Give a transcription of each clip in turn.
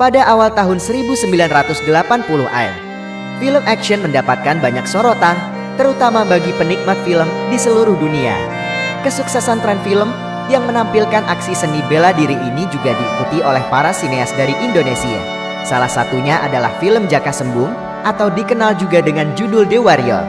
pada awal tahun 1980-an. Film action mendapatkan banyak sorotan, terutama bagi penikmat film di seluruh dunia. Kesuksesan tren film yang menampilkan aksi seni bela diri ini juga diikuti oleh para sineas dari Indonesia. Salah satunya adalah film Jaka Sembung atau dikenal juga dengan judul The Warrior.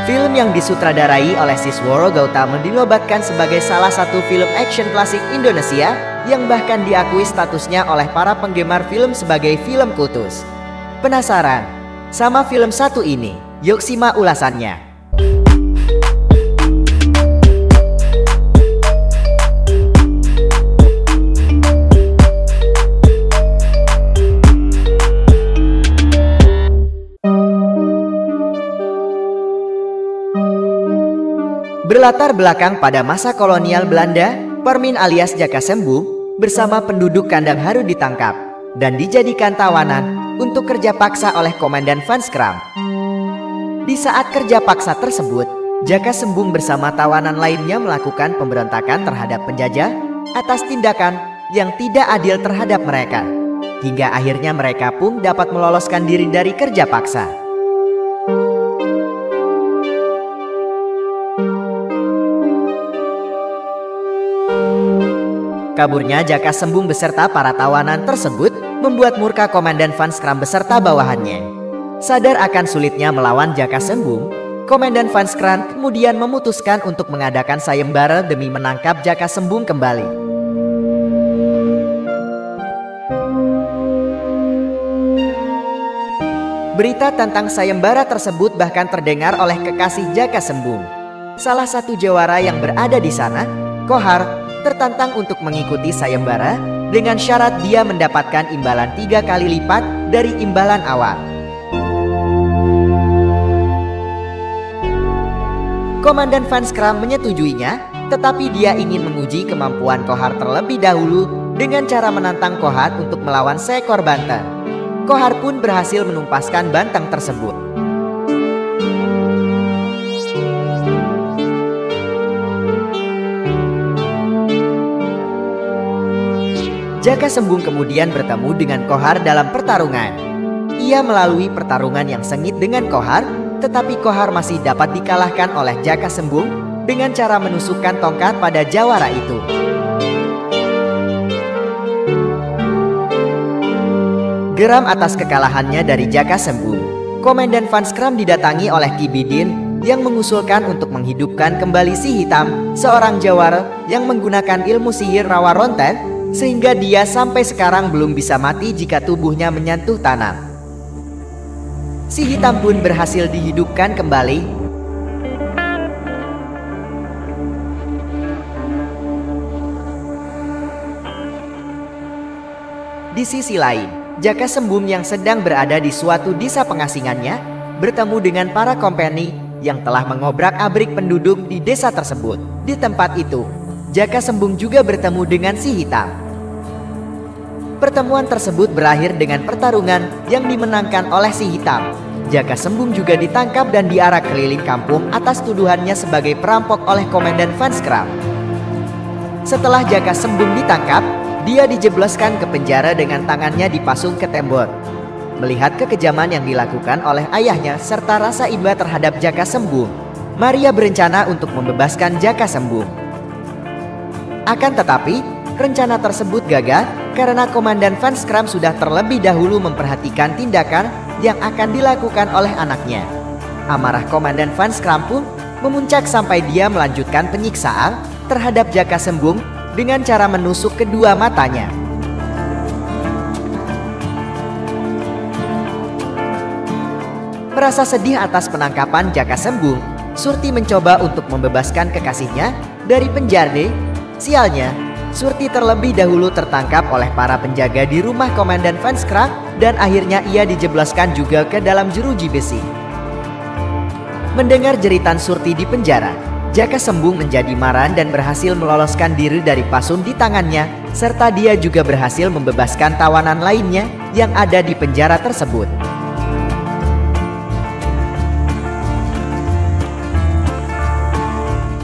Film yang disutradarai oleh Sisworo Gautama dinobatkan sebagai salah satu film action klasik Indonesia yang bahkan diakui statusnya oleh para penggemar film sebagai film kultus. Penasaran sama film satu ini? Yuk simak ulasannya. Berlatar belakang pada masa kolonial Belanda, Parmin alias Jaka Sembung bersama penduduk kandang Haru ditangkap dan dijadikan tawanan untuk kerja paksa oleh Komandan Van Schram. Di saat kerja paksa tersebut, Jaka Sembung bersama tawanan lainnya melakukan pemberontakan terhadap penjajah atas tindakan yang tidak adil terhadap mereka. Hingga akhirnya mereka pun dapat meloloskan diri dari kerja paksa. Kaburnya Jaka Sembung beserta para tawanan tersebut membuat murka Komandan Van Schram beserta bawahannya. Sadar akan sulitnya melawan Jaka Sembung, Komandan Van Schram kemudian memutuskan untuk mengadakan sayembara demi menangkap Jaka Sembung kembali. Berita tentang sayembara tersebut bahkan terdengar oleh kekasih Jaka Sembung. Salah satu jawara yang berada di sana, Kohar, tertantang untuk mengikuti sayembara dengan syarat dia mendapatkan imbalan 3 kali lipat dari imbalan awal. Komandan Van Schram menyetujuinya, tetapi dia ingin menguji kemampuan Kohar terlebih dahulu dengan cara menantang Kohar untuk melawan seekor banteng. Kohar pun berhasil menumpaskan banteng tersebut. Jaka Sembung kemudian bertemu dengan Kohar dalam pertarungan. Ia melalui pertarungan yang sengit dengan Kohar, tetapi Kohar masih dapat dikalahkan oleh Jaka Sembung dengan cara menusukkan tongkat pada jawara itu. Geram atas kekalahannya dari Jaka Sembung, Komandan Van Schram didatangi oleh Ki Bidin yang mengusulkan untuk menghidupkan kembali Si Hitam, seorang jawara yang menggunakan ilmu sihir rawa ronten, sehingga dia sampai sekarang belum bisa mati jika tubuhnya menyentuh tanah. Si Hitam pun berhasil dihidupkan kembali. Di sisi lain, Jaka Sembung yang sedang berada di suatu desa pengasingannya bertemu dengan para kompeni yang telah mengobrak-abrik penduduk di desa tersebut. Di tempat itu, Jaka Sembung juga bertemu dengan Si Hitam. Pertemuan tersebut berakhir dengan pertarungan yang dimenangkan oleh Si Hitam. Jaka Sembung juga ditangkap dan diarak keliling kampung atas tuduhannya sebagai perampok oleh Komandan Van Schram. Setelah Jaka Sembung ditangkap, dia dijebloskan ke penjara dengan tangannya dipasung ke tembok. Melihat kekejaman yang dilakukan oleh ayahnya serta rasa iba terhadap Jaka Sembung, Maria berencana untuk membebaskan Jaka Sembung. Akan tetapi, rencana tersebut gagal karena Komandan Van Schram sudah terlebih dahulu memperhatikan tindakan yang akan dilakukan oleh anaknya. Amarah Komandan Van Schram pun memuncak sampai dia melanjutkan penyiksaan terhadap Jaka Sembung dengan cara menusuk kedua matanya. Merasa sedih atas penangkapan Jaka Sembung, Surti mencoba untuk membebaskan kekasihnya dari penjara. Sialnya, Surti terlebih dahulu tertangkap oleh para penjaga di rumah Komandan Van Schram dan akhirnya ia dijebloskan juga ke dalam jeruji besi. Mendengar jeritan Surti di penjara, Jaka Sembung menjadi marah dan berhasil meloloskan diri dari pasun di tangannya, serta dia juga berhasil membebaskan tawanan lainnya yang ada di penjara tersebut.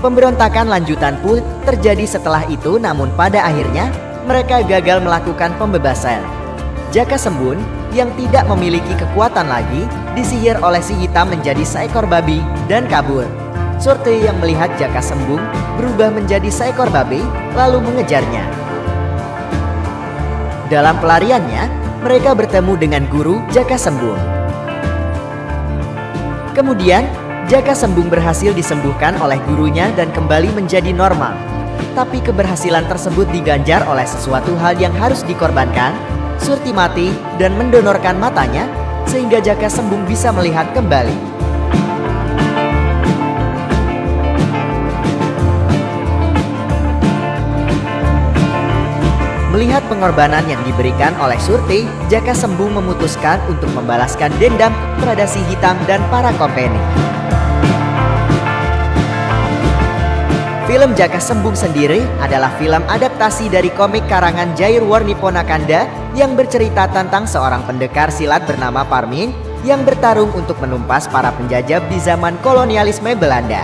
Pemberontakan lanjutan pun terjadi setelah itu, namun pada akhirnya mereka gagal melakukan pembebasan. Jaka Sembun yang tidak memiliki kekuatan lagi disihir oleh si hitam menjadi seekor babi dan kabur. Surti yang melihat Jaka Sembung berubah menjadi seekor babi lalu mengejarnya. Dalam pelariannya, mereka bertemu dengan guru Jaka Sembung. Kemudian, Jaka Sembung berhasil disembuhkan oleh gurunya dan kembali menjadi normal. Tapi keberhasilan tersebut diganjar oleh sesuatu hal yang harus dikorbankan. Surti mati dan mendonorkan matanya sehingga Jaka Sembung bisa melihat kembali. Melihat pengorbanan yang diberikan oleh Surti, Jaka Sembung memutuskan untuk membalaskan dendam kepada si hitam dan para kompeni. Film Jaka Sembung sendiri adalah film adaptasi dari komik karangan Jair Warniponakanda yang bercerita tentang seorang pendekar silat bernama Parmin yang bertarung untuk menumpas para penjajah di zaman kolonialisme Belanda.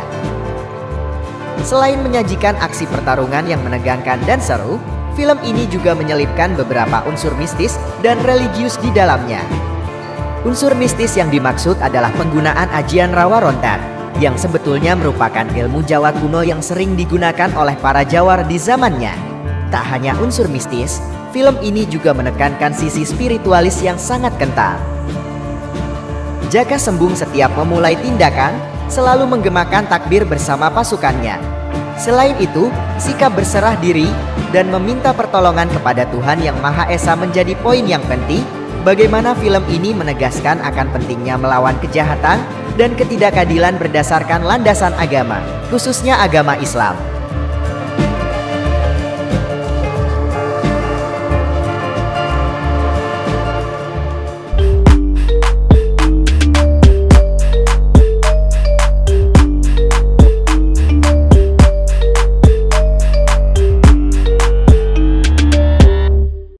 Selain menyajikan aksi pertarungan yang menegangkan dan seru, film ini juga menyelipkan beberapa unsur mistis dan religius di dalamnya. Unsur mistis yang dimaksud adalah penggunaan ajian rawa rontar, yang sebetulnya merupakan ilmu Jawa kuno yang sering digunakan oleh para jawar di zamannya. Tak hanya unsur mistis, film ini juga menekankan sisi spiritualis yang sangat kental. Jaka Sembung setiap memulai tindakan selalu menggemakan takbir bersama pasukannya. Selain itu, sikap berserah diri dan meminta pertolongan kepada Tuhan Yang Maha Esa menjadi poin yang penting. Bagaimana film ini menegaskan akan pentingnya melawan kejahatan dan ketidakadilan berdasarkan landasan agama, khususnya agama Islam.